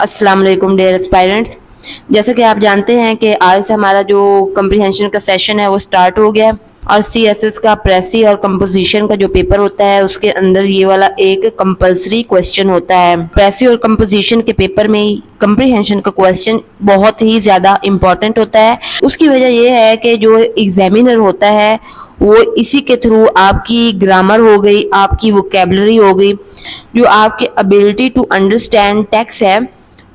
अस्सलाम वालेकुम dear aspirants. जैसा कि आप जानते हैं कि आज से हमारा जो कम्प्रीहेंशन का सेशन है वो स्टार्ट हो गया है और सीएसएस का प्रेसी और कंपोजिशन का जो पेपर होता है उसके अंदर ये वाला एक कंपलसरी क्वेश्चन होता है। प्रेसी और कंपोजिशन के पेपर में कम्प्रीहेंशन का क्वेश्चन बहुत ही ज़्यादा इम्पोर्टेंट होता है। उसकी वजह यह है कि जो एग्जामिनर होता है वो इसी के थ्रू आपकी ग्रामर हो गई, आपकी वोकेबलरी हो गई, जो आपकी एबिलिटी टू अंडरस्टैंड टेक्स्ट है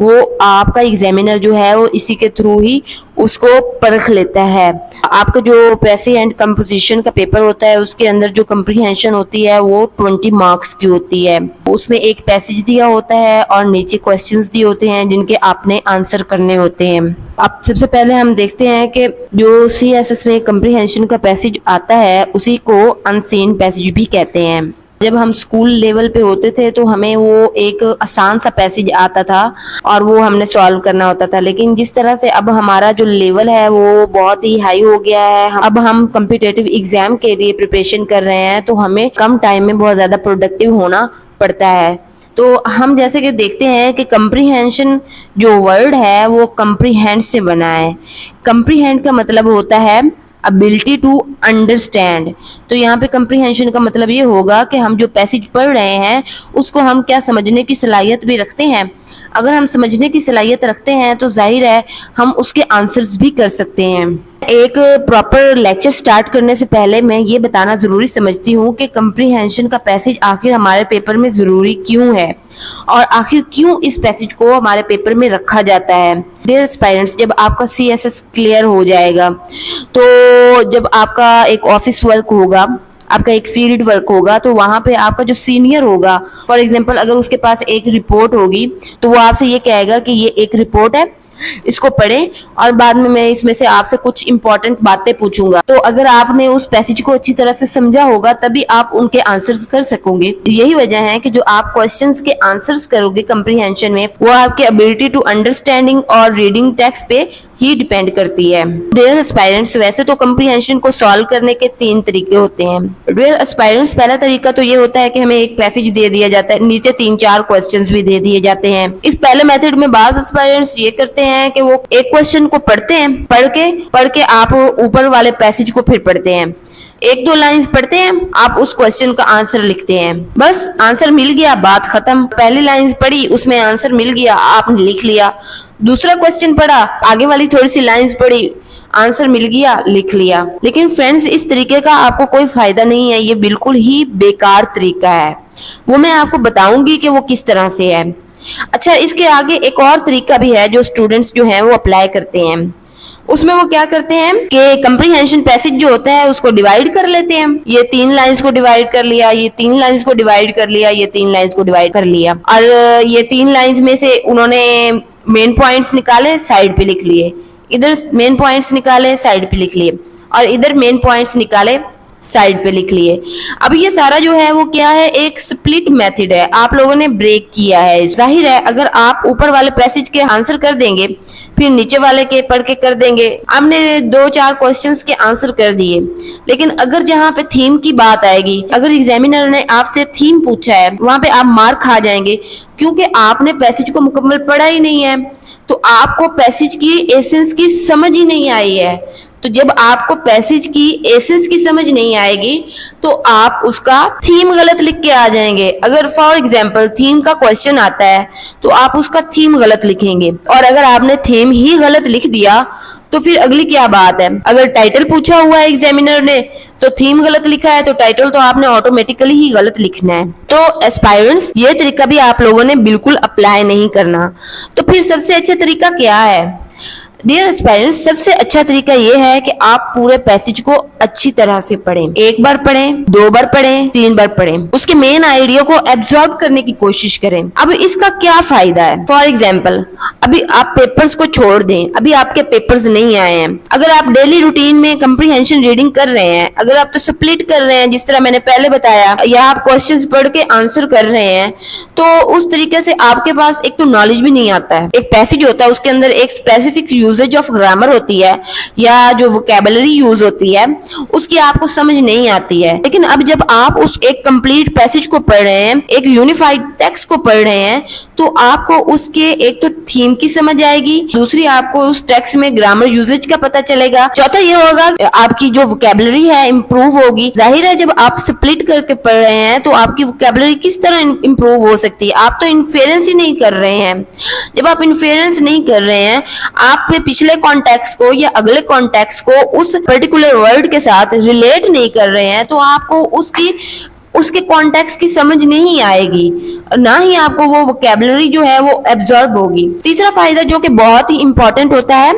वो आपका एग्जामिनर जो है वो इसी के थ्रू ही उसको परख लेता है। आपका जो प्रेसी एंड कंपोजिशन का पेपर होता है उसके अंदर जो कंप्रीहेंशन होती है वो 20 मार्क्स की होती है। उसमें एक पैसेज दिया होता है और नीचे क्वेश्चंस दिए होते हैं जिनके आपने आंसर करने होते हैं। अब सबसे पहले हम देखते हैं कि जो सीएसएस में कंप्रीहेंशन का पैसेज आता है उसी को अनसीन पैसेज भी कहते हैं। जब हम स्कूल लेवल पे होते थे तो हमें वो एक आसान सा पैसेज आता था और वो हमने सॉल्व करना होता था, लेकिन जिस तरह से अब हमारा जो लेवल है वो बहुत ही हाई हो गया है, अब हम कॉम्पिटिटिव एग्जाम के लिए प्रिपरेशन कर रहे हैं तो हमें कम टाइम में बहुत ज़्यादा प्रोडक्टिव होना पड़ता है। तो हम जैसे कि देखते हैं कि कंप्रीहेंशन जो वर्ड है वो कंप्रीहेंड से बना है। कंप्रीहेंड का मतलब होता है एबिलिटी टू अंडरस्टैंड। तो यहाँ पे कंप्रीहेंशन का मतलब ये होगा कि हम जो पैसेज पढ़ रहे हैं उसको हम क्या समझने की सलाहियत भी रखते हैं। अगर हम समझने की सलाहियत रखते हैं तो जाहिर है हम उसके आंसर्स भी कर सकते हैं। एक प्रॉपर लेक्चर स्टार्ट करने से पहले मैं ये बताना ज़रूरी समझती हूँ कि कंप्रीहेंशन का पैसेज आखिर हमारे पेपर में ज़रूरी क्यों है और आखिर क्यों इस पैसेज को हमारे पेपर में रखा जाता है। डियर एस्पायरेंट्स, जब आपका सीएसएस क्लियर हो जाएगा तो जब आपका एक ऑफिस वर्क होगा, आपका एक फील्ड वर्क होगा, तो वहां पे आपका जो सीनियर होगा, फॉर एग्जांपल अगर उसके पास एक रिपोर्ट होगी तो वो आपसे ये कहेगा कि ये एक रिपोर्ट है, इसको पढ़ें और बाद में मैं इसमें से आपसे कुछ इंपॉर्टेंट बातें पूछूंगा। तो अगर आपने उस पैसेज को अच्छी तरह से समझा होगा तभी आप उनके आंसर्स कर सकोगे। यही वजह है कि जो आप क्वेश्चंस के आंसर्स करोगे कंप्रीहेंशन में वो आपके एबिलिटी टू अंडरस्टैंडिंग और रीडिंग टेक्स्ट पे ही डिपेंड करती है। डियर एस्पायरेंट्स, वैसे तो कंप्रीहेंशन को सॉल्व करने के 3 तरीके होते हैं। डियर एस्पायरेंट्स, पहला तरीका तो ये होता है कि हमें एक पैसेज दे दिया जाता है, नीचे 3-4 क्वेश्चंस भी दे दिए जाते हैं। इस पहले मेथड में बाज़ एस्पायरेंट्स ये करते हैं कि वो एक क्वेश्चन को पढ़ते हैं, पढ़ के आप ऊपर वाले पैसेज को फिर पढ़ते हैं, 1-2 लाइंस पढ़ते हैं, आप उस क्वेश्चन का आंसर लिखते हैं, बस आंसर मिल गया, बात खत्म। पहली लाइंस पढ़ी, उसमें आंसर मिल गया, आपने लिख लिया। दूसरा क्वेश्चन पढ़ा, आगे वाली थोड़ी सी लाइंस पढ़ी, आंसर मिल गया, लिख लिया। लेकिन फ्रेंड्स, इस तरीके का आपको कोई फायदा नहीं है, ये बिल्कुल ही बेकार तरीका है। वो मैं आपको बताऊंगी कि वो किस तरह से है। अच्छा, इसके आगे एक और तरीका भी है जो स्टूडेंट्स जो हैं वो अप्लाई करते हैं। उसमें वो क्या करते हैं कि कंप्रीहेंशन पैसेज जो होता है उसको डिवाइड कर लेते हैं। ये 3 लाइंस को डिवाइड कर लिया, ये 3 लाइंस को डिवाइड कर लिया, ये 3 लाइंस को डिवाइड कर लिया और ये 3 लाइंस में से उन्होंने मेन पॉइंट्स निकाले, साइड पे लिख लिए, इधर मेन पॉइंट्स निकाले, साइड पे लिख लिए और इधर मेन पॉइंट्स निकाले, साइड पे लिख लिए। अब ये सारा जो है वो क्या है, एक स्प्लिट मेथड है, आप लोगों ने ब्रेक किया है। जाहिर है अगर आप ऊपर वाले पैसेज के आंसर कर देंगे फिर नीचे वाले के पढ़ के कर देंगे, आपने 2-4 क्वेश्चंस के आंसर कर दिए, लेकिन अगर जहाँ पे थीम की बात आएगी, अगर एग्जामिनर ने आपसे थीम पूछा है वहां पे आप मार खा जाएंगे क्योंकि आपने पैसेज को मुकम्मल पढ़ा ही नहीं है, तो आपको पैसेज की एसेंस की समझ ही नहीं आई है। तो जब आपको पैसेज की एसेंस की समझ नहीं आएगी तो आप उसका थीम गलत लिख के आ जाएंगे। अगर फॉर एग्जांपल थीम का क्वेश्चन आता है तो आप उसका थीम गलत लिखेंगे और अगर आपने थीम ही गलत लिख दिया तो फिर अगली क्या बात है। अगर टाइटल पूछा हुआ है एग्जामिनर ने तो थीम गलत लिखा है तो टाइटल तो आपने ऑटोमेटिकली ही गलत लिखना है। तो एस्पायरेंट्स, ये तरीका भी आप लोगों ने बिल्कुल अप्लाई नहीं करना। तो फिर सबसे अच्छा तरीका क्या है? डियर एस्पायरेंट्स, सबसे अच्छा तरीका ये है कि आप पूरे पैसेज को अच्छी तरह से पढ़ें। 1 बार पढ़ें, 2 बार पढ़ें, 3 बार पढ़ें, उसके मेन आइडिया को एब्जॉर्ब करने की कोशिश करें। अब इसका क्या फायदा है? फॉर एग्जाम्पल, अभी आप पेपर्स को छोड़ दें, अभी आपके पेपर्स नहीं आए हैं, अगर आप डेली रूटीन में कंप्रीहेंशन रीडिंग कर रहे हैं, अगर आप तो स्प्लिट कर रहे हैं जिस तरह मैंने पहले बताया, या आप क्वेश्चंस पढ़ के आंसर कर रहे हैं, तो उस तरीके से आपके पास एक तो नॉलेज भी नहीं आता है। एक पैसेज होता है उसके अंदर एक स्पेसिफिक यूजेज ऑफ ग्रामर होती है या जो वोकैबुलरी यूज होती है उसकी आपको समझ नहीं आती है। लेकिन अब जब आप उस एक कंप्लीट पैसेज को पढ़ रहे हैं, एक यूनिफाइड टेक्स्ट को पढ़ रहे हैं, तो आपको उसके एक तो थीम की समझ आएगी, दूसरी आपको उस टेक्स्ट में ग्रामर यूजेज का पता चलेगा, चौथा ये होगा आपकी जो वोकैबुलरी है इंप्रूव होगी। जाहिर है जब आप स्प्लिट करके पढ़ रहे हैं तो आपकी वोकैबुलरी किस तरह इंप्रूव हो सकती है। आप तो इन्फेरेंस ही नहीं कर रहे हैं। जब आप इन्फेरेंस नहीं कर रहे हैं, आप पिछले कॉन्टेक्स्ट को या अगले कॉन्टेक्स्ट को उस पर्टिकुलर वर्ड के साथ रिलेट नहीं कर रहे हैं, तो आपको उसके कॉन्टेक्स्ट की समझ नहीं आएगी, ना ही आपको वो वोकैबुलरी जो है वो एब्जॉर्ब होगी। तीसरा फायदा जो कि बहुत ही इंपॉर्टेंट होता है,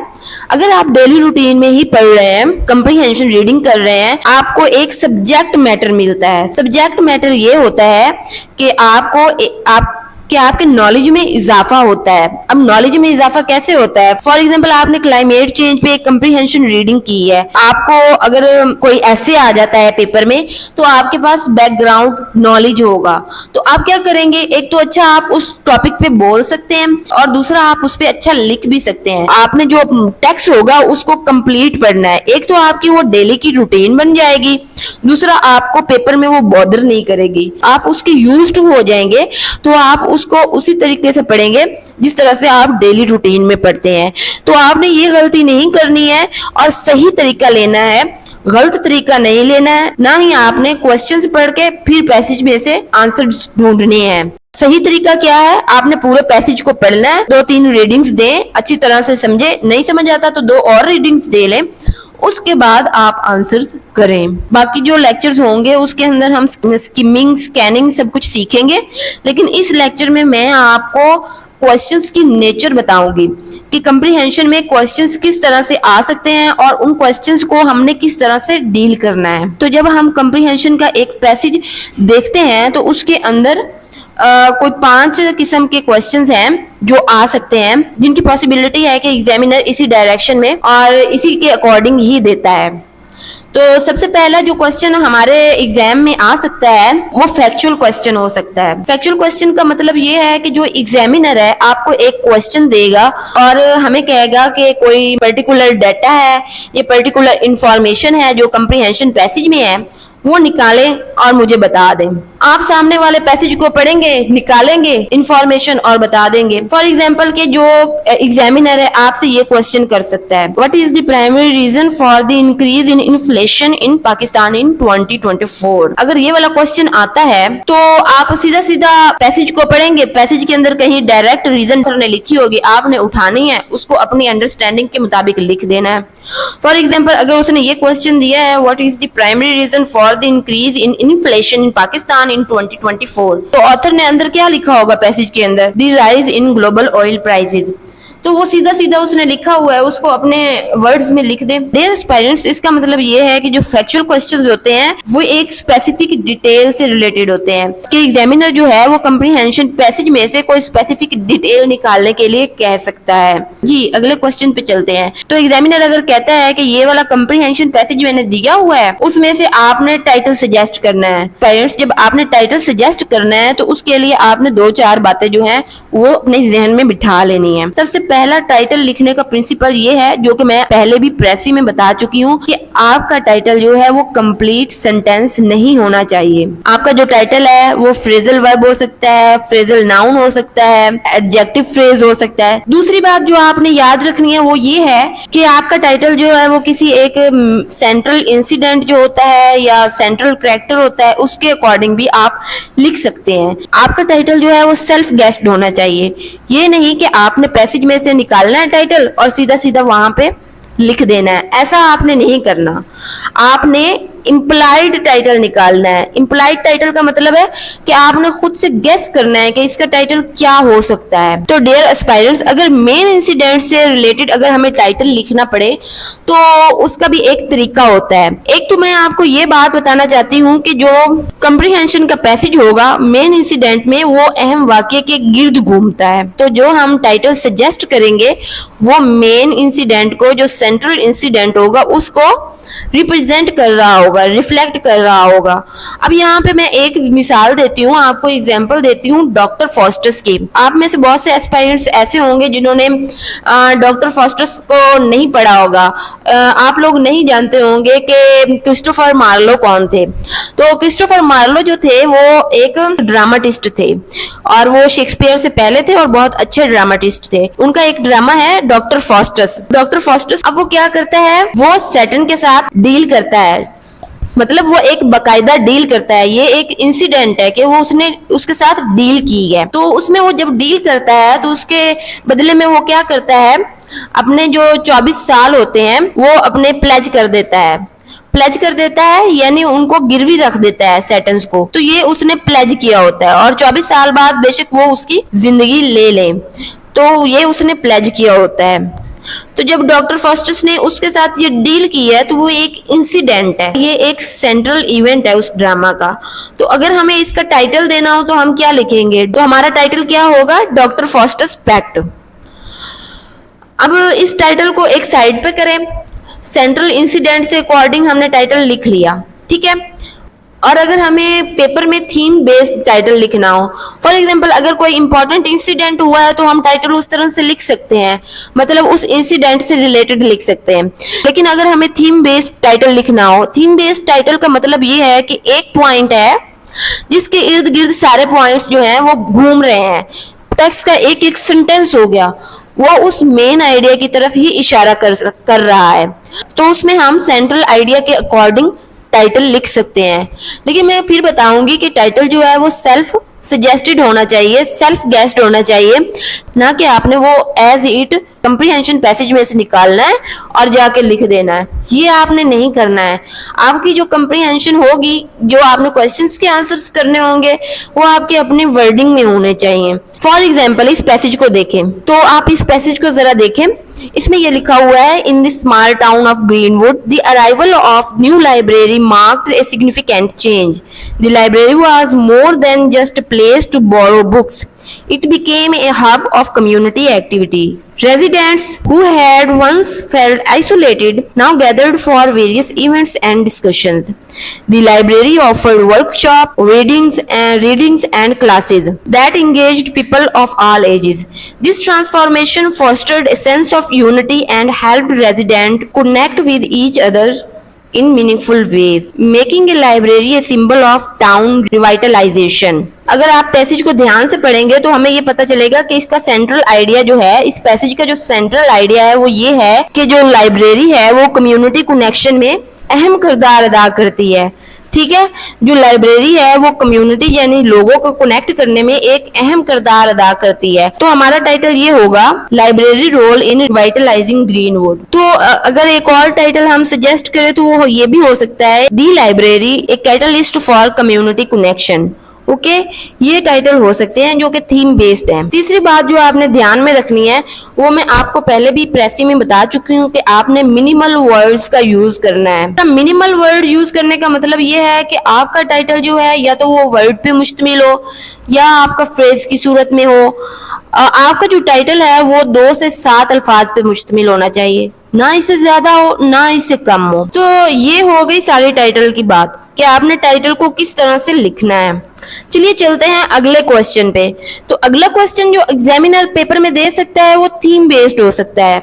अगर आप डेली रूटीन में ही पढ़ रहे हैं, कंप्रीहेंशन रीडिंग कर रहे हैं, आपको एक सब्जेक्ट मैटर मिलता है। सब्जेक्ट मैटर ये होता है कि आपके नॉलेज में इजाफा होता है। अब नॉलेज में इजाफा कैसे होता है? फॉर एग्जांपल आपने क्लाइमेट चेंज पे एक कंप्रीहेंशन रीडिंग की है, आपको अगर कोई ऐसे आ जाता है पेपर में तो आपके पास बैकग्राउंड नॉलेज होगा, तो आप क्या करेंगे, एक तो अच्छा आप उस टॉपिक पे बोल सकते हैं और दूसरा आप उस पे अच्छा लिख भी सकते हैं। आपने जो टेक्स्ट होगा उसको कंप्लीट पढ़ना है, एक तो आपकी वो डेली की रूटीन बन जाएगी, दूसरा आपको पेपर में वो बॉदर नहीं करेगी, आप उसके यूज्ड हो जाएंगे, तो आप उसको उसी तरीके से पढ़ेंगे जिस तरह से आप डेली रूटीन में पढ़ते हैं। तो आपने ये गलती नहीं करनी है और सही तरीका लेना है, गलत तरीका नहीं लेना है, ना ही आपने क्वेश्चंस पढ़ के फिर पैसेज में से आंसर ढूंढने हैं। सही तरीका क्या है, आपने पूरे पैसेज को पढ़ना है, 2-3 रीडिंग्स दें, अच्छी तरह से समझे, नहीं समझ आता तो 2 और रीडिंग्स दे लें, उसके बाद आप आंसर्स करें। बाकी जो लेक्चर्स होंगे उसके अंदर हम स्किमिंग, स्कैनिंग सब कुछ सीखेंगे, लेकिन इस लेक्चर में मैं आपको क्वेश्चंस की नेचर बताऊंगी कि कंप्रीहेंशन में क्वेश्चंस किस तरह से आ सकते हैं और उन क्वेश्चंस को हमने किस तरह से डील करना है। तो जब हम कंप्रीहेंशन का एक पैसेज देखते हैं तो उसके अंदर कोई 5 किस्म के क्वेश्चंस हैं जो आ सकते हैं, जिनकी पॉसिबिलिटी है कि एग्जामिनर इसी डायरेक्शन में और इसी के अकॉर्डिंग ही देता है। तो सबसे पहला जो क्वेश्चन हमारे एग्जाम में आ सकता है वो फैक्चुअल क्वेश्चन हो सकता है। फैक्चुअल क्वेश्चन का मतलब ये है कि जो एग्जामिनर है आपको एक क्वेश्चन देगा और हमें कहेगा कि कोई पर्टिकुलर डाटा है, ये पर्टिकुलर इंफॉर्मेशन है जो कंप्रीहेंशन पैसेज में है, वो निकालें और मुझे बता दें। आप सामने वाले पैसेज को पढ़ेंगे, निकालेंगे इंफॉर्मेशन और बता देंगे। फॉर एग्जांपल के जो एग्जामिनर है आपसे ये क्वेश्चन कर सकता है, what is the primary reason for the increase in inflation in Pakistan in 2024। अगर ये वाला क्वेश्चन आता है तो आप सीधा सीधा पैसेज को पढ़ेंगे, पैसेज के अंदर कहीं डायरेक्ट रीजन ने लिखी होगी, आपने उठानी है, उसको अपनी अंडरस्टैंडिंग के मुताबिक लिख देना है। फॉर एग्जाम्पल अगर उसने ये क्वेश्चन दिया है, what is the primary reason for the increase in inflation in Pakistan in 2024, तो ऑथर ने अंदर क्या लिखा होगा पैसेज के अंदर, the rise in global oil prices. तो वो सीधा सीधा उसने लिखा हुआ है, उसको अपने वर्ड्स में लिख दे। डियर एस्पायरेंट्स, इसका मतलब ये है कि जो फैक्चुअल क्वेश्चंस होते हैं वो एक स्पेसिफिक डिटेल से रिलेटेड होते हैं कि एग्जामिनर जो है वो कंप्रीहेंशन पैसेज में से कोई स्पेसिफिक डिटेल निकालने के लिए कह सकता है। जी अगले क्वेश्चन पे चलते हैं। तो एग्जामिनर अगर कहता है कि ये वाला कंप्रीहेंशन पैसेज मैंने दिया हुआ है, उसमें से आपने टाइटल सजेस्ट करना है। पेरेंट्स, जब आपने टाइटल सजेस्ट करना है तो उसके लिए आपने 2-4 बातें जो है वो अपने जहन में बिठा लेनी है। सबसे पहला टाइटल लिखने का प्रिंसिपल ये है, जो कि मैं पहले भी प्रेसी में बता चुकी हूँ, कि आपका टाइटल जो है वो कंप्लीट सेंटेंस नहीं होना चाहिए। आपका जो टाइटल है वो फ्रेजल वर्ब हो सकता है, फ्रेजल नाउन हो सकता है, एडजेक्टिव फ्रेज हो सकता है। दूसरी बात जो आपने याद रखनी है वो ये है कि आपका टाइटल जो है वो किसी एक सेंट्रल इंसिडेंट जो होता है या सेंट्रल कैरेक्टर होता है उसके अकॉर्डिंग भी आप लिख सकते हैं। आपका टाइटल जो है वो सेल्फ गेस्ड होना चाहिए, ये नहीं कि आपने पैसेज में से निकालना है टाइटल और सीधा सीधा वहां पे लिख देना है। ऐसा आपने नहीं करना, आपने इम्प्लाइड टाइटल निकालना है। इम्प्लाइड टाइटल का मतलब है कि आपने खुद से गेस करना है कि इसका टाइटल क्या हो सकता है। तो डियर एस्पायरेंट्स, अगर मेन इंसिडेंट से रिलेटेड अगर हमें टाइटल लिखना पड़े तो उसका भी एक तरीका होता है। एक तो मैं आपको ये बात बताना चाहती हूँ कि जो कंप्रीहेंशन का पैसेज होगा मेन इंसिडेंट में वो अहम वाक्य के गिर्द घूमता है। तो जो हम टाइटल सजेस्ट करेंगे वो मेन इंसिडेंट को, जो सेंट्रल इंसिडेंट होगा, उसको रिप्रेजेंट कर रहा होगा। होगा, रिफ्लेक्ट कर रहा होगा। अब यहाँ पे मैं एक मिसाल देती हूँ, आपको एग्जांपल देती हूँ डॉक्टर फॉस्टर्स की। आप में से बहुत से एस्पायरेंट्स ऐसे होंगे जिन्होंने डॉक्टर फॉस्टर्स को नहीं पढ़ा होगा। आप लोग नहीं जानते होंगे कि क्रिस्टोफर मार्लो कौन थे। तो क्रिस्टोफर मार्लो जो थे वो एक ड्रामाटिस्ट थे और वो शेक्सपियर से पहले थे और बहुत अच्छे ड्रामाटिस्ट थे। उनका एक ड्रामा है डॉक्टर फॉस्टर्स। डॉक्टर फॉस्टर्स अब वो क्या करता है, वो सैटर्न के साथ डील करता है, मतलब वो एक बकायदा डील करता है। ये एक इंसिडेंट है कि वो उसने उसके साथ डील की है। तो उसमें वो जब डील करता है तो उसके बदले में वो क्या करता है, अपने जो 24 साल होते हैं वो अपने प्लेज कर देता है। प्लेज कर देता है यानी उनको गिरवी रख देता है सैटर्न्स को। तो ये उसने प्लेज किया होता है और 24 साल बाद बेशक वो उसकी जिंदगी ले ले, तो ये उसने प्लेज किया होता है। तो जब डॉक्टर फॉस्टर्स ने उसके साथ ये डील की है तो वो एक इंसिडेंट है, ये एक सेंट्रल इवेंट है उस ड्रामा का। तो अगर हमें इसका टाइटल देना हो तो हम क्या लिखेंगे, तो हमारा टाइटल क्या होगा, डॉक्टर फॉस्टर्स पैक्ट। अब इस टाइटल को एक साइड पे करें, सेंट्रल इंसिडेंट से अकॉर्डिंग हमने टाइटल लिख लिया, ठीक है। और अगर हमें पेपर में थीम बेस्ड टाइटल लिखना हो, फॉर एग्जांपल अगर कोई इंपॉर्टेंट इंसिडेंट हुआ है तो हम टाइटल उस तरह से लिख सकते हैं, मतलब उस इंसिडेंट से रिलेटेड लिख सकते हैं। लेकिन अगर हमें थीम बेस्ड टाइटल लिखना हो, थीम बेस्ड टाइटल का मतलब ये है कि एक पॉइंट है जिसके इर्द गिर्द सारे पॉइंट्स जो हैं वो घूम रहे हैं। टेक्स्ट का एक एक सेंटेंस हो गया वो उस मेन आइडिया की तरफ ही इशारा कर रहा है, तो उसमें हम सेंट्रल आइडिया के अकॉर्डिंग टाइटल लिख सकते हैं। लेकिन मैं फिर बताऊंगी कि टाइटल जो है वो सेल्फ सजेस्टेड होना चाहिए, सेल्फ गेस्ड होना चाहिए, ना कि आपने वो एज इट कंप्रीहेंशन पैसेज में से निकालना है और जाके लिख देना है। ये आपने नहीं करना है। आपकी जो कंप्रीहेंशन होगी, जो आपने क्वेश्चंस के आंसर्स करने होंगे, वो आपके अपने वर्डिंग में होने चाहिए। फॉर एग्जाम्पल इस पैसेज को देखें, तो आप इस पैसेज को जरा देखें। इसमें ये लिखा हुआ है, in this small town of greenwood the arrival of new library marked a significant change. The library was more than just a place to borrow books. It became a hub of community activity. Residents who had once felt isolated now gathered for various events and discussions. The library offered workshops, readings and classes that engaged people of all ages. This transformation fostered a sense of unity and helped residents connect with each other in meaningful ways, making a library a symbol of town revitalization. अगर आप passage को ध्यान से पढ़ेंगे तो हमें ये पता चलेगा कि इसका सेंट्रल आइडिया जो है, इस पैसेज का जो सेंट्रल आइडिया है वो ये है कि जो लाइब्रेरी है वो कम्युनिटी कनेक्शन में अहम किरदार अदा करती है। ठीक है, जो लाइब्रेरी है वो कम्युनिटी यानी लोगों को कनेक्ट करने में एक अहम किरदार अदा करती है। तो हमारा टाइटल ये होगा, library role in revitalising greenwood. तो अगर एक और टाइटल हम सजेस्ट करें तो वो ये भी हो सकता है, the library a catalyst for community connection. Okay, ये टाइटल हो सकते हैं जो कि थीम बेस्ड है। तीसरी बात जो आपने ध्यान में रखनी है वो मैं आपको पहले भी प्रेसी में बता चुकी हूँ कि आपने मिनिमल वर्ड्स का यूज करना है। तो मिनिमल वर्ड यूज करने का मतलब ये है कि आपका टाइटल जो है या तो वो वर्ड पे मुश्तमिल हो या आपका फ्रेज की सूरत में हो। आपका जो टाइटल है वो 2 से 7 अल्फाज पे मुश्तमिल होना चाहिए, ना इससे ज्यादा हो ना इससे कम हो। तो ये हो गई सारी टाइटल की बात कि आपने टाइटल को किस तरह से लिखना है। चलिए चलते हैं अगले क्वेश्चन पे। तो अगला क्वेश्चन जो एग्जामिनर पेपर में दे सकता है वो थीम बेस्ड हो सकता है।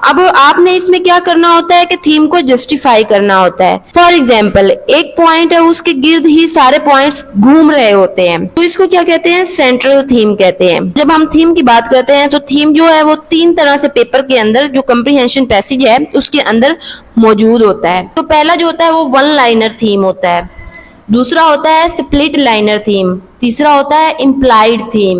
अब आपने इसमें क्या करना होता है कि थीम को जस्टिफाई करना होता है। फॉर एग्जाम्पल एक पॉइंट है, उसके गिर्द ही सारे पॉइंट्स घूम रहे होते हैं, तो इसको क्या कहते हैं, सेंट्रल थीम कहते हैं। जब हम थीम की बात करते हैं तो थीम जो है वो 3 तरह से पेपर के अंदर जो कंप्रीहेंशन पैसेज है उसके अंदर मौजूद होता है। तो पहला जो होता है वो 1 लाइनर थीम होता है, दूसरा होता है स्प्लिट लाइनर थीम, तीसरा होता है इम्प्लाइड थीम।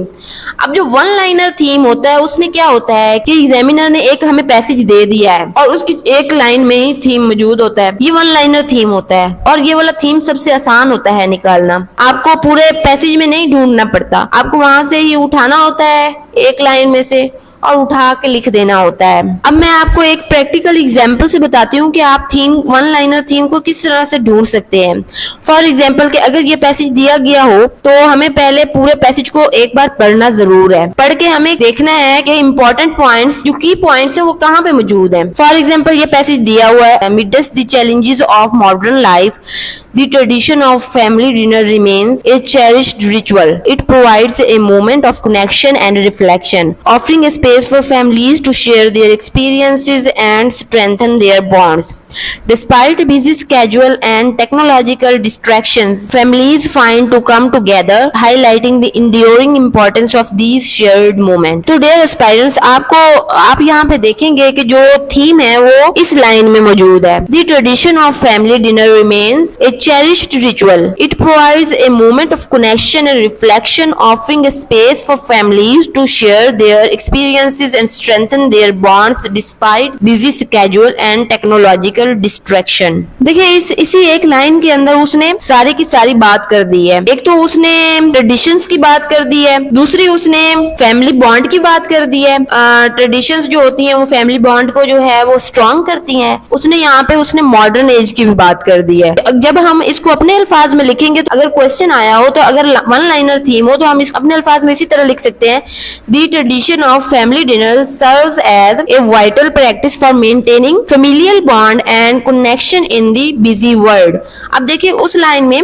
अब जो 1 लाइनर थीम होता है उसमें क्या होता है कि एग्जामिनर ने एक हमें पैसेज दे दिया है और उसकी एक लाइन में ही थीम मौजूद होता है, ये 1 लाइनर थीम होता है। और ये वाला थीम सबसे आसान होता है निकालना, आपको पूरे पैसेज में नहीं ढूंढना पड़ता, आपको वहां से ही उठाना होता है एक लाइन में से और उठा के लिख देना होता है। अब मैं आपको एक प्रैक्टिकल एग्जांपल से बताती हूँ कि आप थीम, वन लाइनर थीम को किस तरह से ढूंढ सकते हैं। फॉर एग्जांपल कि अगर ये पैसेज दिया गया हो तो हमें पहले पूरे पैसेज को एक बार पढ़ना जरूर है। पढ़ के हमें देखना है कि इंपॉर्टेंट पॉइंट्स, जो की पॉइंट्स है वो कहाँ पे मौजूद है। फॉर एग्जाम्पल ये पैसेज दिया हुआ है, amidst the challenges of modern life, the tradition of family dinner remains a cherished ritual. It provides a moment of connection and reflection, offering a space for families to share their experiences and strengthen their bonds. Despite busy schedule and technological distractions, families find to come together, highlighting the enduring importance of these shared moments. तो dear aspirants, आप यहाँ पे देखेंगे कि जो theme है वो इस लाइन में मौजूद है। The tradition of family dinner remains a cherished ritual. It provides a moment of connection and reflection, offering a space for families to share their experiences and strengthen their bonds despite busy schedule and technological distraction. देखिए इसी एक line के अंदर उसने सारी की सारी बात कर दी है। एक तो उसने ट्रेडिशंस की बात कर दी है, दूसरी उसने फैमिली बॉन्ड की बात कर दी है। ट्रेडिशंस जो होती हैं वो फैमिली बॉन्ड को जो है वो स्ट्रॉन्ग करती हैं। उसने यहाँ पे उसने मॉडर्न एज की भी बात कर दी है। जब हम इसको अपने अल्फाज में लिखेंगे तो अगर क्वेश्चन आया हो तो अगर वन लाइनर थीम हो तो हम अपने अल्फाज में इसी तरह लिख सकते हैं, the tradition of family dinner serves as a vital practice for maintaining familial bond and connection in the busy world. अब देखिए उस लाइन में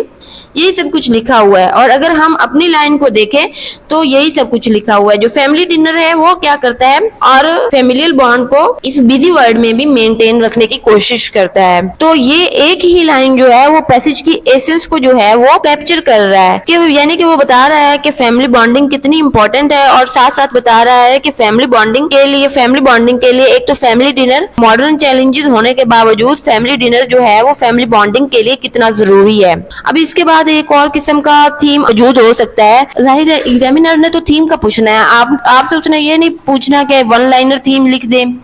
यही सब कुछ लिखा हुआ है और अगर हम अपनी लाइन को देखें तो यही सब कुछ लिखा हुआ है। जो फैमिली डिनर है वो क्या करता है और फैमिलियल बॉन्ड को इस बिजी वर्ल्ड में भी मेंटेन रखने की कोशिश करता है। तो ये एक ही लाइन जो है वो पैसेज की एसेंस को जो है वो कैप्चर कर रहा है कि यानी कि वो बता रहा है कि फैमिली बॉन्डिंग कितनी इंपॉर्टेंट है और साथ साथ बता रहा है कि फैमिली बॉन्डिंग के लिए एक तो फैमिली डिनर मॉडर्न चैलेंजेस होने के बावजूद फैमिली डिनर जो है वो फैमिली बॉन्डिंग के लिए कितना जरूरी है। अब इसके बाद एक और किस्म का थीम मौजूद हो सकता है। जाहिर है एग्जामिनर ने तो थीम का पूछना है, आपसे उसने ये नहीं पूछना कि वन लाइनर थीम लिख दें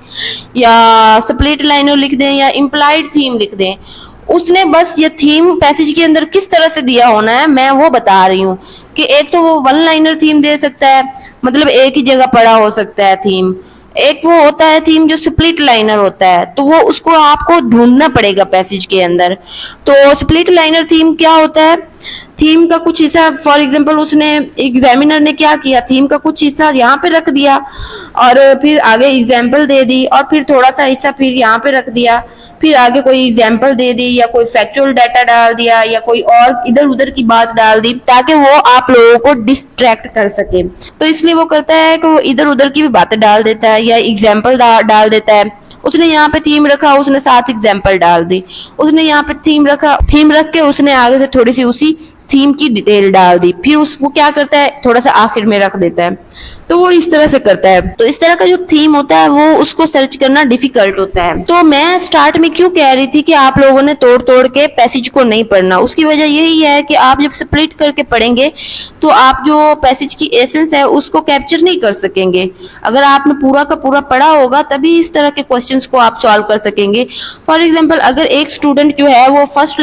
या स्प्लिट लाइनर लिख दें या इम्प्लाइड थीम लिख दें। उसने बस ये थीम पैसेज के अंदर किस तरह से दिया होना है मैं वो बता रही हूँ कि एक तो वो वन लाइनर थीम दे सकता है, मतलब एक ही जगह पड़ा हो सकता है थीम। एक वो होता है थीम जो स्प्लिट लाइनर होता है, तो वो उसको आपको ढूंढना पड़ेगा पैसेज के अंदर। तो स्प्लिट लाइनर थीम क्या होता है, थीम का कुछ हिस्सा फॉर एग्जांपल उसने एग्जामिनर ने क्या किया, थीम का कुछ हिस्सा यहाँ पे रख दिया और फिर आगे एग्जाम्पल दे दी और फिर थोड़ा सा हिस्सा फिर यहाँ पे रख दिया, फिर आगे कोई एग्जाम्पल दे दी या कोई फैक्चुअल डाटा डाल दिया या कोई और इधर उधर की बात डाल दी ताकि वो आप लोगों को डिस्ट्रैक्ट कर सके। तो इसलिए वो करता है कि वो इधर उधर की भी बातें डाल देता है या एग्जाम्पल डाल देता है। उसने यहाँ पे थीम रखा, उसने साथ एग्जाम्पल डाल दी। उसने यहाँ पे थीम रखा, थीम रख के उसने आगे से थोड़ी सी उसी थीम की डिटेल डाल दी, फिर वो क्या करता है थोड़ा सा आखिर में रख देता है। तो वो इस तरह से करता है। तो इस तरह का जो थीम होता है वो उसको सर्च करना डिफिकल्ट होता है। तो मैं स्टार्ट में क्यों कह रही थी कि आप लोगों ने तोड़ तोड़ के पैसेज को नहीं पढ़ना, उसकी वजह यही है कि आप जब स्प्लिट करके पढ़ेंगे तो आप जो पैसेज की एसेंस है उसको कैप्चर नहीं कर सकेंगे। अगर आपने पूरा का पूरा पढ़ा होगा तभी इस तरह के क्वेश्चंस को आप सॉल्व कर सकेंगे। फॉर एग्जाम्पल अगर एक स्टूडेंट जो है वो फर्स्ट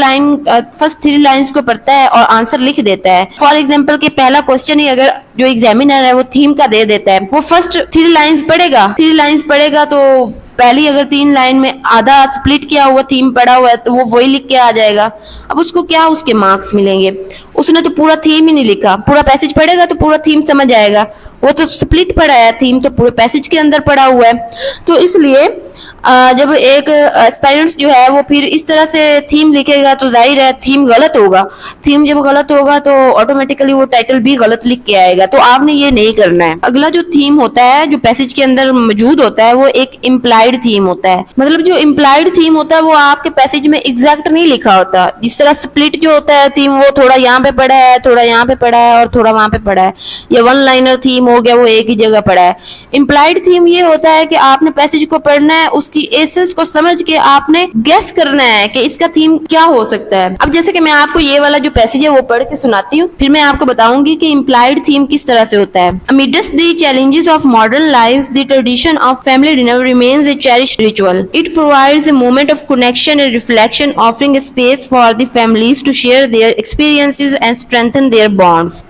3 लाइन्स को पढ़ता है और आंसर लिख देता है, फॉर एग्जाम्पल कि पहला क्वेश्चन ही अगर जो एग्जामिनर है वो थीम का दे देता है, वो फर्स्ट 3 लाइन्स पढ़ेगा तो पहली अगर 3 लाइन में आधा स्प्लिट किया हुआ थीम पढ़ा हुआ है तो वो वही लिख के आ जाएगा। अब उसको क्या उसके मार्क्स मिलेंगे, उसने तो पूरा थीम ही नहीं लिखा। पूरा पैसेज पढ़ेगा तो पूरा थीम समझ आएगा, वो तो स्प्लिट पढ़ा है, थीम तो पूरे पैसेज के अंदर पढ़ा हुआ है। तो इसलिए जब एक एस्पायरेंट्स जो है वो फिर इस तरह से थीम लिखेगा तो जाहिर है थीम गलत होगा। थीम जब गलत होगा तो ऑटोमेटिकली वो टाइटल भी गलत लिख के आएगा। तो आपने ये नहीं करना है। अगला जो थीम होता है जो पैसेज के अंदर मौजूद होता है वो एक इम्प्लाइड थीम होता है। मतलब जो इम्प्लाइड थीम होता है वो आपके पैसेज में एग्जैक्ट नहीं लिखा होता। जिस तरह स्प्लिट जो होता है थीम वो थोड़ा यहाँ पे पड़ा है, थोड़ा यहाँ पे पड़ा है और थोड़ा वहां पे पड़ा है, या वन लाइनर थीम हो गया वो एक ही जगह पड़ा है। इम्प्लाइड थीम ये होता है कि आपने पैसेज को पढ़ना है, उसकी एसेंस को समझ के आपने गेस करना है कि इसका थीम क्या हो सकता है। अब जैसे कि मैं आपको ये वाला जो पैसेज है वो पढ़ के सुनाती हूँ, फिर मैं आपको बताऊंगी कि इम्प्लाइड थीम किस तरह से होता है। Amidst the challenges of modern life, the tradition of family dinner remains a cherished ritual. It provides a moment of connection and reflection, offering a space for the families to share their experiences and strengthen their bonds.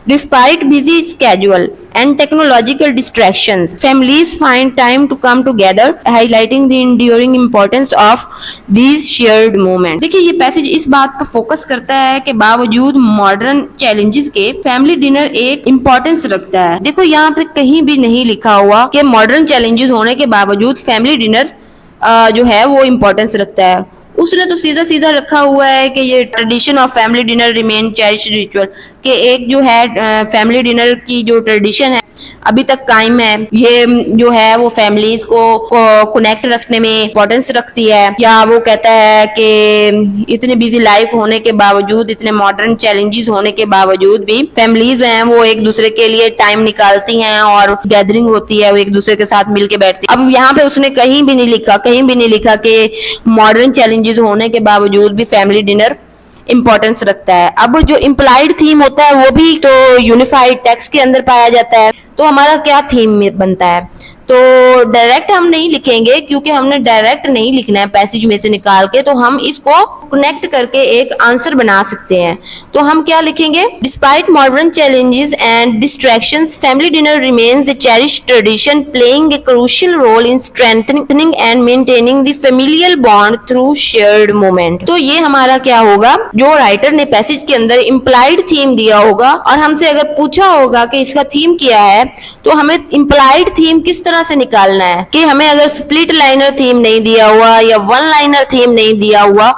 Despite busy schedule and technological distractions, families find time to come together, highlighting the enduring importance of these shared moments. देखिए ये passage इस बात पर focus करता है कि बावजूद modern challenges के फैमिली डिनर एक इम्पोर्टेंस रखता है। देखो यहाँ पे कहीं भी नहीं लिखा हुआ कि मॉडर्न चैलेंजेस होने के बावजूद फैमिली डिनर जो है वो इम्पोर्टेंस रखता है। उसने तो सीधा सीधा रखा हुआ है कि ये tradition of family dinner remain cherish ritual, कि एक जो है फैमिली डिनर की जो ट्रेडिशन है अभी तक कायम है। ये जो है वो फैमिलीज को कनेक्ट रखने में इम्पोर्टेंस रखती है। या वो कहता है कि इतनी बिजी लाइफ होने के बावजूद, इतने मॉडर्न चैलेंजेस होने के बावजूद भी फैमिलीज हैं वो एक दूसरे के लिए टाइम निकालती हैं और गैदरिंग होती है, वो एक दूसरे के साथ मिलके बैठती है। अब यहाँ पे उसने कहीं भी नहीं लिखा कि मॉडर्न चैलेंजेस होने के बावजूद भी फैमिली डिनर इंपॉर्टेंस रखता है। अब जो इम्प्लाइड थीम होता है वो भी तो यूनिफाइड टेक्स्ट के अंदर पाया जाता है। तो हमारा क्या थीम बनता है? तो डायरेक्ट हम नहीं लिखेंगे, क्योंकि हमने डायरेक्ट नहीं लिखना है पैसेज में से निकाल के, तो हम इसको कनेक्ट करके एक आंसर बना सकते हैं। तो हम क्या लिखेंगे? Despite modern challenges and distractions, family dinner remains a cherished tradition playing a crucial role in strengthening and maintaining the familial bond through shared moment. तो ये हमारा क्या होगा? जो राइटर ने पैसेज के अंदर इम्प्लाइड थीम दिया होगा और हमसे अगर पूछा होगा कि इसका थीम क्या है, तो हमें इम्प्लाइड थीम किस तरह से निकालना है। कि हमें अगर स्प्लिट लाइनर थीम नहीं दिया हुआ या वन लाइनर थीम नहीं दिया हुआ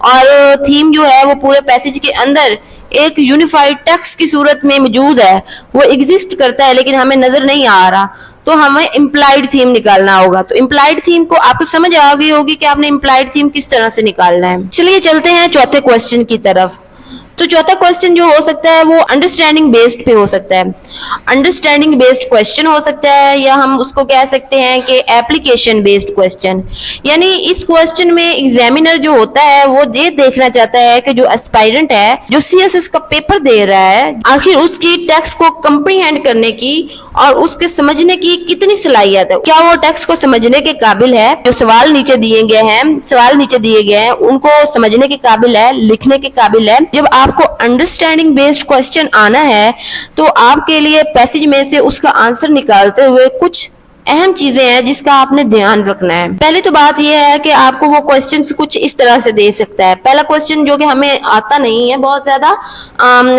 और थीम जो है वो पूरे पैसेज के अंदर एक यूनिफाइड टेक्स्ट की सूरत में मौजूद है, वो एग्जिस्ट करता है लेकिन हमें नजर नहीं आ रहा, तो हमें इम्प्लाइड थीम निकालना होगा। तो इम्प्लाइड थीम को आपको समझ आ गई होगी कि आपने इम्प्लाइड थीम किस तरह से निकालना है। चलिए चलते हैं चौथे क्वेश्चन की तरफ। तो चौथा क्वेश्चन जो हो सकता है वो अंडरस्टैंडिंग बेस्ड पे हो सकता है। अंडरस्टैंडिंग बेस्ड क्वेश्चन हो सकता है, या हम उसको कह सकते हैं कि एप्लीकेशन बेस्ड क्वेश्चन। यानी इस क्वेश्चन में एग्जामिनर जो होता है वो ये देखना चाहता है कि जो एस्पायरेंट है, जो सीएसएस का पेपर दे रहा है, आखिर उसकी टेक्स्ट को कंप्रीहेंड करने की और उसके समझने की कितनी सलाहियत है। क्या वो टेक्स्ट को समझने के काबिल है? जो सवाल नीचे दिए गए हैं उनको समझने के काबिल है, लिखने के काबिल है। जब आपको अंडरस्टैंडिंग बेस्ड क्वेश्चन आना है तो आपके लिए पैसेज में से उसका आंसर निकालते हुए कुछ अहम चीजें हैं जिसका आपने ध्यान रखना है। पहली तो बात यह है कि आपको वो क्वेश्चंस कुछ इस तरह से दे सकता है। पहला क्वेश्चन जो कि हमें आता नहीं है बहुत ज्यादा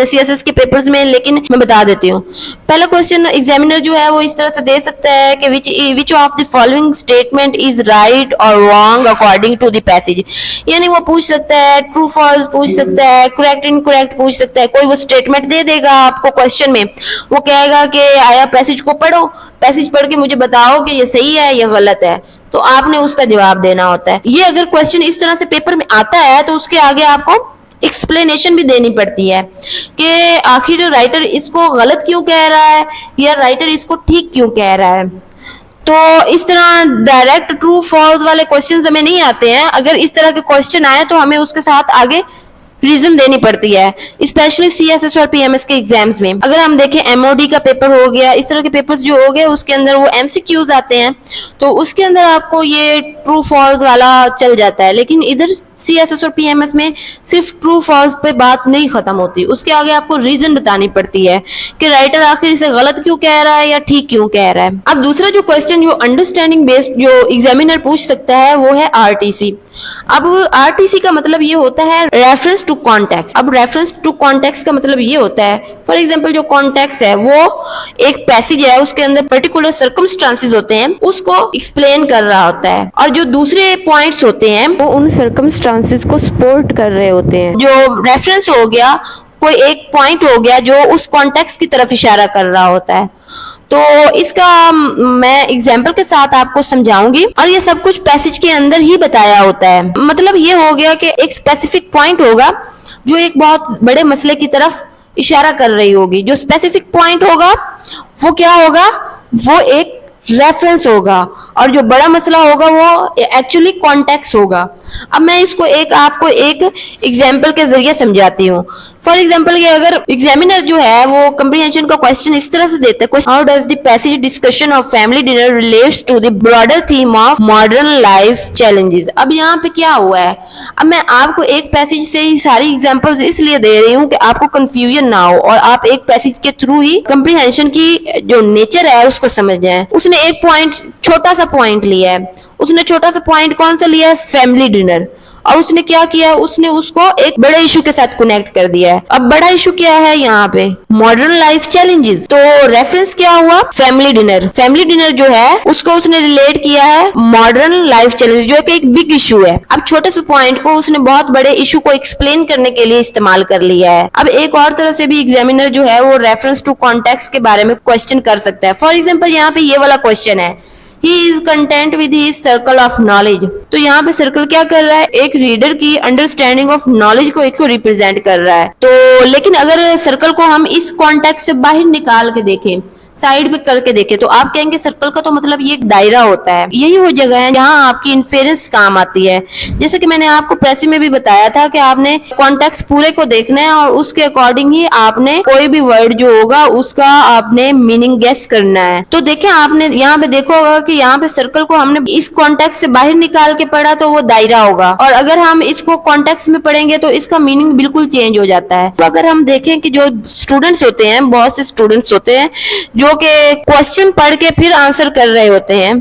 सीएसएस के पेपर्स में, लेकिन मैं बता देती हूँ। पहला क्वेश्चन एग्जामिनर जो है वो इस तरह से दे सकता है कि which of the following statement is right और wrong according to the passage. यानी वो पूछ सकता है ट्रू फॉल्स पूछ सकता है, करेक्ट इनकरेक्ट पूछ सकता है। कोई वो स्टेटमेंट दे देगा आपको क्वेश्चन में, वो कहेगा कि आया पैसेज को पढ़ो, पैसेज पढ़ के मुझे बताओ कि ये सही है या गलत है, तो आपने उसका जवाब देना होता है। ये अगर क्वेश्चन इस तरह से पेपर में आता है तो उसके आगे आपको एक्सप्लेनेशन भी देनी पड़ती है कि आखिर राइटर इसको गलत क्यों कह रहा है या राइटर इसको ठीक क्यों कह रहा है। तो इस तरह डायरेक्ट ट्रू फॉल्स वाले क्वेश्चन हमें नहीं आते हैं। अगर इस तरह के क्वेश्चन आए तो हमें उसके साथ आगे रीजन देनी पड़ती है, स्पेशली सीएसएस और पीएमएस के एग्जाम्स में। अगर हम देखें एमओडी का पेपर हो गया, इस तरह के पेपर्स जो हो गए उसके अंदर वो एमसीक्यूज आते हैं, तो उसके अंदर आपको ये ट्रू फॉल्स वाला चल जाता है। लेकिन इधर सीएसएस और पीएमएस में सिर्फ ट्रू फॉल्स पे बात नहीं खत्म होती, उसके आगे आपको रीजन बतानी पड़ती है कि राइटर आखिर इसे गलत क्यों कह रहा है या ठीक क्यों कह रहा है। अब दूसरा जो क्वेश्चन जो अंडरस्टैंडिंग बेस्ड जो एग्जामिनर पूछ सकता है वो है आरटीसी। अब आरटीसी का मतलब ये होता है रेफरेंस टू कॉन्टेक्स्ट। अब रेफरेंस टू कॉन्टेक्स्ट का मतलब ये होता है, फॉर एग्जाम्पल जो कॉन्टेक्स्ट है वो एक पैसेज है, उसके अंदर पर्टिकुलर सर्कमस्टांसेस होते हैं, उसको एक्सप्लेन कर रहा होता है, और जो दूसरे पॉइंट्स होते हैं वो उन सर्कमस्टांसेस को सपोर्ट कर रहे होते हैं। जो रेफरेंस हो गया, कोई एक पॉइंट हो गया जो उस कॉन्टेक्स्ट की तरफ इशारा कर रहा होता है। तो इसका मैं एग्जाम्पल के साथ आपको समझाऊंगी, और ये सब कुछ पैसेज के अंदर ही बताया होता है। मतलब ये हो गया कि एक स्पेसिफिक पॉइंट होगा जो एक बहुत बड़े मसले की तरफ इशारा कर रही होगी। जो स्पेसिफिक पॉइंट होगा वो क्या होगा? वो एक रेफरेंस होगा, और जो बड़ा मसला होगा वो एक्चुअली कॉन्टेक्स्ट होगा। अब मैं इसको आपको एक एग्जाम्पल के जरिए समझाती हूँ। फॉर एग्जाम्पल कि अगर एग्जामिनर जो है वो कंप्रीहेंशन का क्वेश्चन इस तरह से देता है, how does the passage discussion of family dinner relates to the broader theme of modern life challenges. अब यहाँ पे क्या हुआ है, अब मैं आपको एक पैसेज से ही सारी एग्जांपल्स इसलिए दे रही हूँ कि आपको कंफ्यूजन ना हो और आप एक पैसेज के थ्रू ही कंप्रीहेंशन की जो नेचर है उसको समझ जाए। उसने एक पॉइंट, छोटा सा पॉइंट लिया है, उसने छोटा सा पॉइंट कौन सा लिया है, फैमिली डिनर, और उसने क्या किया, उसने उसको एक बड़े इशू के साथ कनेक्ट कर दिया है। अब बड़ा इशू क्या है यहाँ पे, मॉडर्न लाइफ चैलेंजेस, तो रेफरेंस क्या हुआ, फैमिली डिनर। फैमिली डिनर जो है उसको उसने रिलेट किया है मॉडर्न लाइफ चैलेंजेस, जो कि एक बिग इशू है। अब छोटे से पॉइंट को उसने बहुत बड़े इशू को एक्सप्लेन करने के लिए इस्तेमाल कर लिया है। अब एक और तरह से भी एग्जामिनर जो है वो रेफरेंस टू कॉन्टेक्स्ट के बारे में क्वेश्चन कर सकता है। फॉर एग्जाम्पल यहाँ पे ये वाला क्वेश्चन है, He is content with his circle of knowledge। तो यहाँ पे सर्कल क्या कर रहा है, एक रीडर की अंडरस्टैंडिंग ऑफ नॉलेज को एक रिप्रेजेंट कर रहा है। तो लेकिन अगर सर्कल को हम इस कॉन्टेक्स्ट से बाहर निकाल के देखें, साइड में करके देखें, तो आप कहेंगे सर्कल का तो मतलब ये एक दायरा होता है। यही वो जगह है जहां आपकी इन्फेरेंस काम आती है। जैसे कि मैंने आपको प्रेसी में भी बताया था कि आपने कॉन्टेक्स्ट पूरे को देखना है और उसके अकॉर्डिंग ही आपने कोई भी वर्ड जो होगा उसका आपने मीनिंग गेस करना है। तो देखें, आपने यहाँ पे देखा होगा कि यहाँ पे सर्कल को हमने इस कॉन्टेक्स्ट से बाहर निकाल के पढ़ा तो वो दायरा होगा, और अगर हम इसको कॉन्टेक्स्ट में पढ़ेंगे तो इसका मीनिंग बिल्कुल चेंज हो जाता है। तो अगर हम देखें कि जो स्टूडेंट्स होते हैं, बहुत से स्टूडेंट्स होते हैं जो कि क्वेश्चन पढ़ के फिर आंसर कर रहे होते हैं,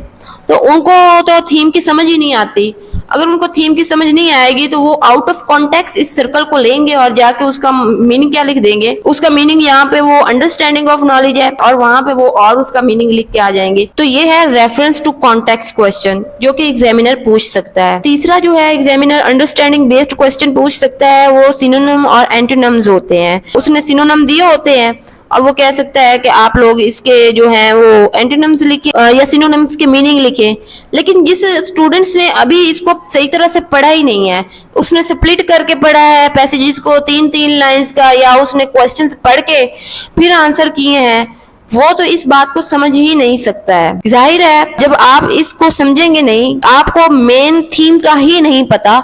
तो उनको तो थीम की समझ ही नहीं आती। अगर उनको थीम की समझ नहीं आएगी तो वो आउट ऑफ कॉन्टेक्स्ट इस सर्कल को लेंगे और जाके उसका मीनिंग क्या लिख देंगे, उसका मीनिंग यहाँ पे वो अंडरस्टैंडिंग ऑफ नॉलेज है और वहां पे वो और उसका मीनिंग लिख के आ जाएंगे। तो ये है रेफरेंस टू कॉन्टेक्स्ट क्वेश्चन जो कि एग्जामिनर पूछ सकता है। तीसरा जो है, एग्जामिनर अंडरस्टैंडिंग बेस्ड क्वेश्चन पूछ सकता है, वो सिनोनिम और एंटोनिम्स होते हैं। उसने सिनोनिम दिए होते हैं और वो कह सकता है कि आप लोग इसके जो हैं वो एंटोनिम्स लिखे या सिनोनिम्स के मीनिंग लिखे। लेकिन जिस स्टूडेंट्स ने अभी इसको सही तरह से पढ़ा ही नहीं है, उसने स्प्लिट करके पढ़ा है पैसेजेस को 3-3 लाइंस का, या उसने क्वेश्चंस पढ़ के फिर आंसर किए हैं, वो तो इस बात को समझ ही नहीं सकता है। जाहिर है जब आप इसको समझेंगे नहीं, आपको मेन थीम का ही नहीं पता,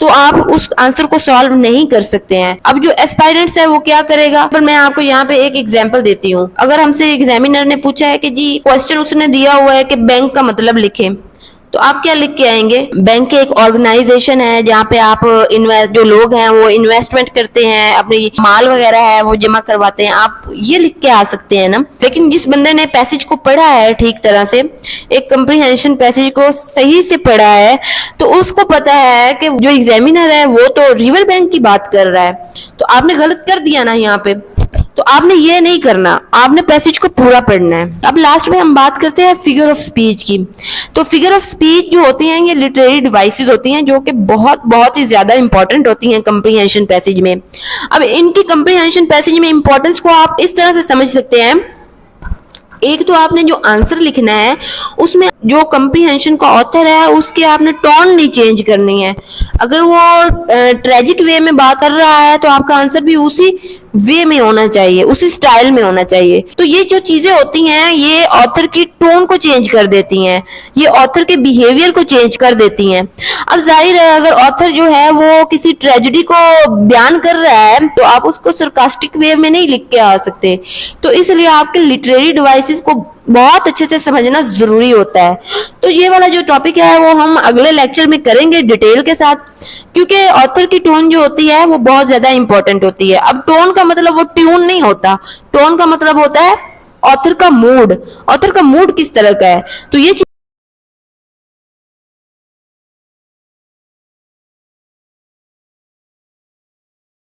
तो आप उस आंसर को सॉल्व नहीं कर सकते हैं। अब जो एस्पायरेंट्स है वो क्या करेगा, पर मैं आपको यहाँ पे एक एग्जांपल देती हूँ। अगर हमसे एग्जामिनर ने पूछा है कि जी क्वेश्चन उसने दिया हुआ है कि बैंक का मतलब लिखें, तो आप क्या लिख के आएंगे, बैंक एक ऑर्गेनाइजेशन है जहाँ पे आप जो लोग हैं वो इन्वेस्टमेंट करते हैं, अपनी माल वगैरह है वो जमा करवाते हैं, आप ये लिख के आ सकते हैं ना। लेकिन जिस बंदे ने पैसेज को पढ़ा है ठीक तरह से, एक कंप्रीहेंशन पैसेज को सही से पढ़ा है, तो उसको पता है कि जो एग्जामिनर है वो तो रिवर बैंक की बात कर रहा है, तो आपने गलत कर दिया ना यहाँ पे। तो आपने ये नहीं करना, आपने पैसेज को पूरा पढ़ना है। अब लास्ट में हम बात करते हैं फिगर ऑफ स्पीच की। तो फिगर ऑफ स्पीच जो होती हैं ये लिटरेरी डिवाइसेस होती हैं जो कि बहुत ही ज्यादा इंपॉर्टेंट होती हैं कंप्रीहेंशन पैसेज में। अब इनकी कंप्रीहेंशन पैसेज में इंपॉर्टेंस को आप इस तरह से समझ सकते हैं, एक तो आपने जो आंसर लिखना है उसमें जो कंप्रीहेंशन का ऑथर है उसके आपने टोन नहीं चेंज करनी है। अगर वो ट्रेजिक वे में बात कर रहा है तो आपका आंसर भी उसी वे में होना चाहिए, उसी स्टाइल में होना चाहिए। तो ये जो चीजें होती हैं ये ऑथर की टोन को चेंज कर देती हैं, ये ऑथर के बिहेवियर को चेंज कर देती हैं। अब जाहिर है अगर ऑथर जो है वो किसी ट्रेजेडी को बयान कर रहा है तो आप उसको सरकास्टिक वे में नहीं लिख के आ सकते। तो इसलिए आपके लिटरेरी डिवाइसेस को बहुत अच्छे से समझना जरूरी होता है। तो ये वाला जो टॉपिक है वो हम अगले लेक्चर में करेंगे डिटेल के साथ, क्योंकि ऑथर की टोन जो होती है वो बहुत ज्यादा इंपॉर्टेंट होती है। अब टोन का मतलब वो ट्यून नहीं होता, टोन का मतलब होता है ऑथर का मूड, ऑथर का मूड किस तरह का है। तो ये